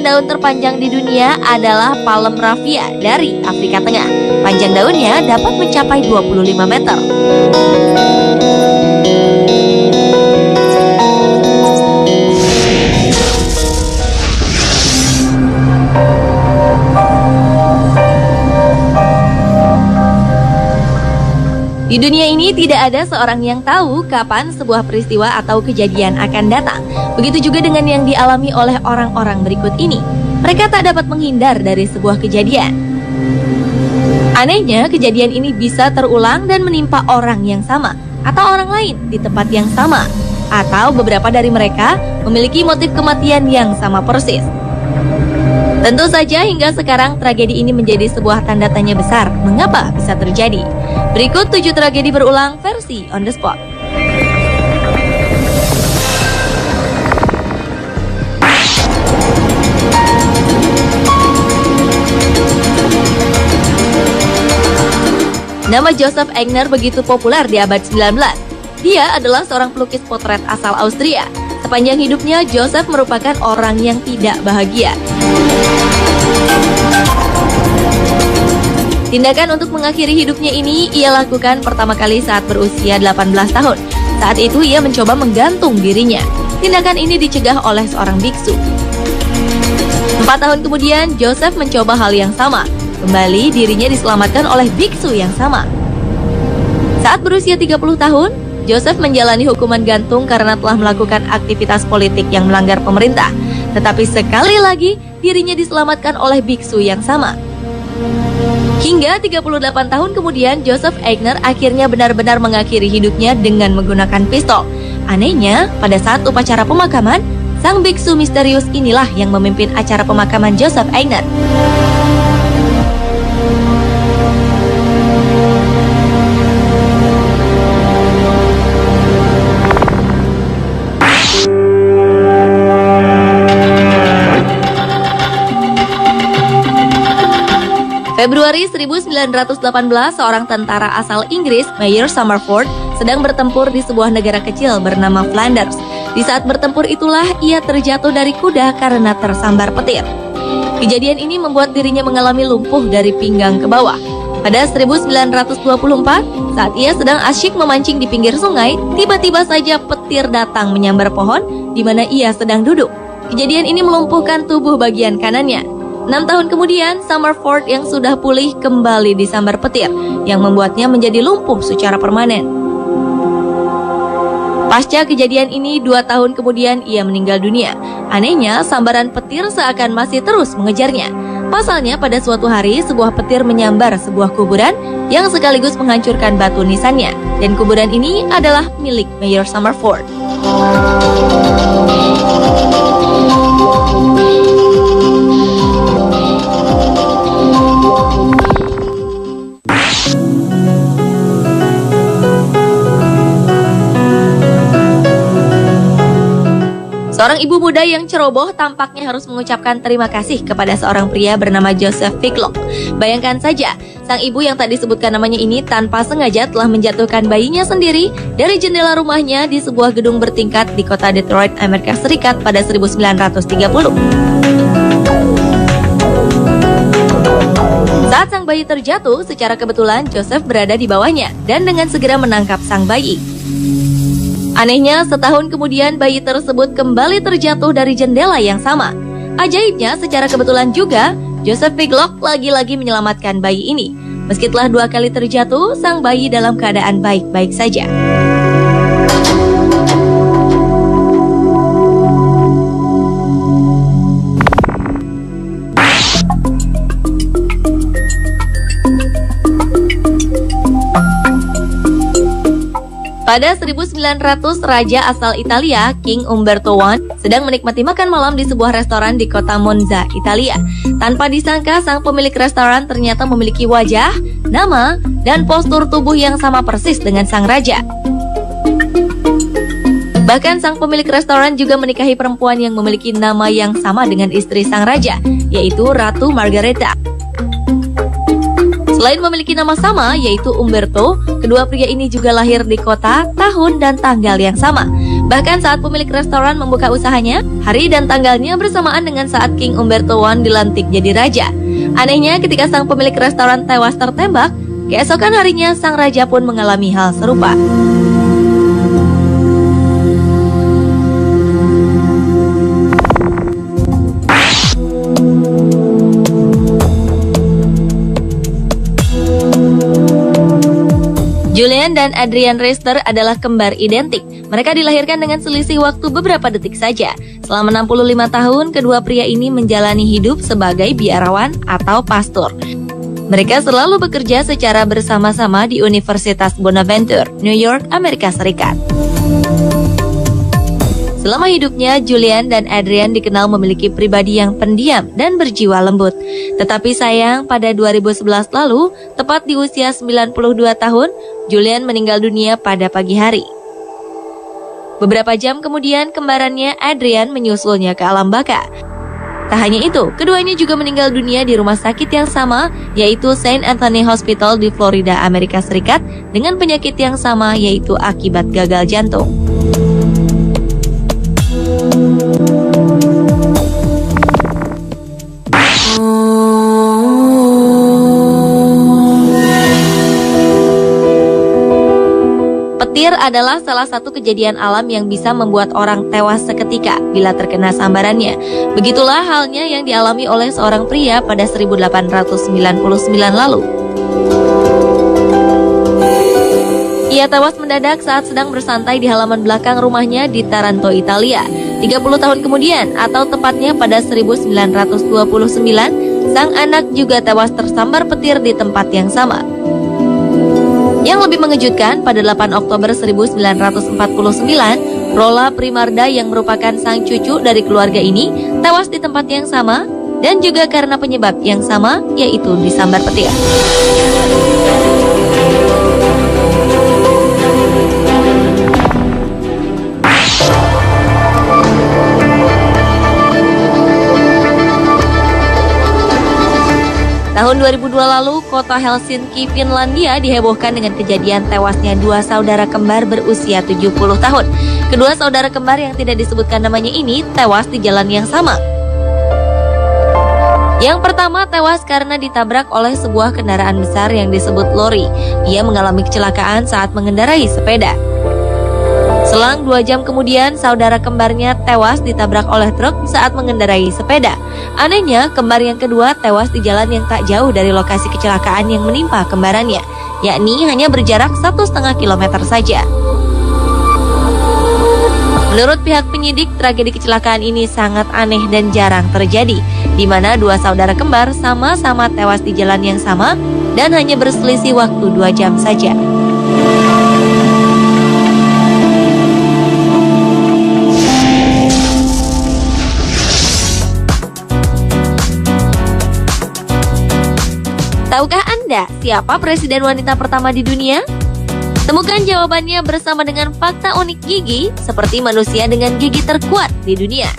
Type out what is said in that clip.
dengan daun terpanjang di dunia adalah Palem raffia dari Afrika Tengah. Panjang daunnya dapat mencapai 25 meter. Di dunia ini tidak ada seorang yang tahu kapan sebuah peristiwa atau kejadian akan datang. Begitu juga dengan yang dialami oleh orang-orang berikut ini. Mereka tak dapat menghindar dari sebuah kejadian. Anehnya, kejadian ini bisa terulang dan menimpa orang yang sama atau orang lain di tempat yang sama. Atau beberapa dari mereka memiliki motif kematian yang sama persis. Tentu saja hingga sekarang tragedi ini menjadi sebuah tanda tanya besar mengapa bisa terjadi. Berikut 7 tragedi berulang versi On The Spot. Nama Joseph Aigner begitu populer di abad 19. Dia adalah seorang pelukis potret asal Austria. Sepanjang hidupnya, Joseph merupakan orang yang tidak bahagia. Tindakan untuk mengakhiri hidupnya ini ia lakukan pertama kali saat berusia 18 tahun. Saat itu ia mencoba menggantung dirinya. Tindakan ini dicegah oleh seorang biksu. 4 tahun kemudian, Joseph mencoba hal yang sama. Kembali dirinya diselamatkan oleh biksu yang sama. Saat berusia 30 tahun, Joseph menjalani hukuman gantung karena telah melakukan aktivitas politik yang melanggar pemerintah. Tetapi sekali lagi, dirinya diselamatkan oleh biksu yang sama. Hingga 38 tahun kemudian, Joseph Aigner akhirnya benar-benar mengakhiri hidupnya dengan menggunakan pistol. Anehnya, pada saat upacara pemakaman, sang biksu misterius inilah yang memimpin acara pemakaman Joseph Aigner. Februari 1918, seorang tentara asal Inggris, Mayer Summerford, sedang bertempur di sebuah negara kecil bernama Flanders. Di saat bertempur itulah ia terjatuh dari kuda karena tersambar petir. Kejadian ini membuat dirinya mengalami lumpuh dari pinggang ke bawah. Pada 1924, saat ia sedang asyik memancing di pinggir sungai, tiba-tiba saja petir datang menyambar pohon di mana ia sedang duduk. Kejadian ini melumpuhkan tubuh bagian kanannya. 6 tahun kemudian, Summerford yang sudah pulih kembali disambar petir, yang membuatnya menjadi lumpuh secara permanen. Pasca kejadian ini, 2 tahun kemudian ia meninggal dunia. Anehnya, sambaran petir seakan masih terus mengejarnya. Pasalnya, pada suatu hari, sebuah petir menyambar sebuah kuburan yang sekaligus menghancurkan batu nisannya. Dan kuburan ini adalah milik Mayer Summerford. Seorang ibu muda yang ceroboh tampaknya harus mengucapkan terima kasih kepada seorang pria bernama Joseph Figlok. Bayangkan saja, sang ibu yang tak disebutkan namanya ini tanpa sengaja telah menjatuhkan bayinya sendiri dari jendela rumahnya di sebuah gedung bertingkat di kota Detroit, Amerika Serikat pada 1930. Saat sang bayi terjatuh, secara kebetulan Joseph berada di bawahnya dan dengan segera menangkap sang bayi. Anehnya, setahun kemudian bayi tersebut kembali terjatuh dari jendela yang sama. Ajaibnya, secara kebetulan juga, Joseph Figlok lagi-lagi menyelamatkan bayi ini. Meski telah 2 kali terjatuh, sang bayi dalam keadaan baik-baik saja. Pada 1900, raja asal Italia, King Umberto I, sedang menikmati makan malam di sebuah restoran di kota Monza, Italia. Tanpa disangka, sang pemilik restoran ternyata memiliki wajah, nama, dan postur tubuh yang sama persis dengan sang raja. Bahkan sang pemilik restoran juga menikahi perempuan yang memiliki nama yang sama dengan istri sang raja, yaitu Ratu Margareta. Selain memiliki nama sama, yaitu Umberto, kedua pria ini juga lahir di kota, tahun, dan tanggal yang sama. Bahkan saat pemilik restoran membuka usahanya, hari dan tanggalnya bersamaan dengan saat King Umberto I dilantik jadi raja. Anehnya, ketika sang pemilik restoran tewas tertembak, keesokan harinya sang raja pun mengalami hal serupa. Julian dan Adrian Reister adalah kembar identik. Mereka dilahirkan dengan selisih waktu beberapa detik saja. Selama 65 tahun, kedua pria ini menjalani hidup sebagai biarawan atau pastor. Mereka selalu bekerja secara bersama-sama di Universitas Bonaventure, New York, Amerika Serikat. Selama hidupnya, Julian dan Adrian dikenal memiliki pribadi yang pendiam dan berjiwa lembut. Tetapi sayang, pada 2011 lalu, tepat di usia 92 tahun, Julian meninggal dunia pada pagi hari. Beberapa jam kemudian, kembarannya Adrian menyusulnya ke alam baka. Tak hanya itu, keduanya juga meninggal dunia di rumah sakit yang sama, yaitu Saint Anthony Hospital di Florida, Amerika Serikat, dengan penyakit yang sama, yaitu akibat gagal jantung. Petir adalah salah satu kejadian alam yang bisa membuat orang tewas seketika bila terkena sambarannya. Begitulah halnya yang dialami oleh seorang pria pada 1899 lalu. Ia tewas mendadak saat sedang bersantai di halaman belakang rumahnya di Taranto, Italia. 30 tahun kemudian, atau tepatnya pada 1929, sang anak juga tewas tersambar petir di tempat yang sama. Yang lebih mengejutkan, pada 8 Oktober 1949, Rolla Primarda yang merupakan sang cucu dari keluarga ini tewas di tempat yang sama dan juga karena penyebab yang sama, yaitu disambar petir. Tahun 2002 lalu, kota Helsinki, Finlandia dihebohkan dengan kejadian tewasnya dua saudara kembar berusia 70 tahun. Kedua saudara kembar yang tidak disebutkan namanya ini tewas di jalan yang sama. Yang pertama tewas karena ditabrak oleh sebuah kendaraan besar yang disebut lori. Ia mengalami kecelakaan saat mengendarai sepeda. Selang 2 jam kemudian, saudara kembarnya tewas ditabrak oleh truk saat mengendarai sepeda. Anehnya, kembar yang kedua tewas di jalan yang tak jauh dari lokasi kecelakaan yang menimpa kembarannya, yakni hanya berjarak 1,5 kilometer saja. Menurut pihak penyidik, tragedi kecelakaan ini sangat aneh dan jarang terjadi, di mana dua saudara kembar sama-sama tewas di jalan yang sama dan hanya berselisih waktu 2 jam saja. Tahukah Anda siapa presiden wanita pertama di dunia? Temukan jawabannya bersama dengan fakta unik gigi, seperti manusia dengan gigi terkuat di dunia.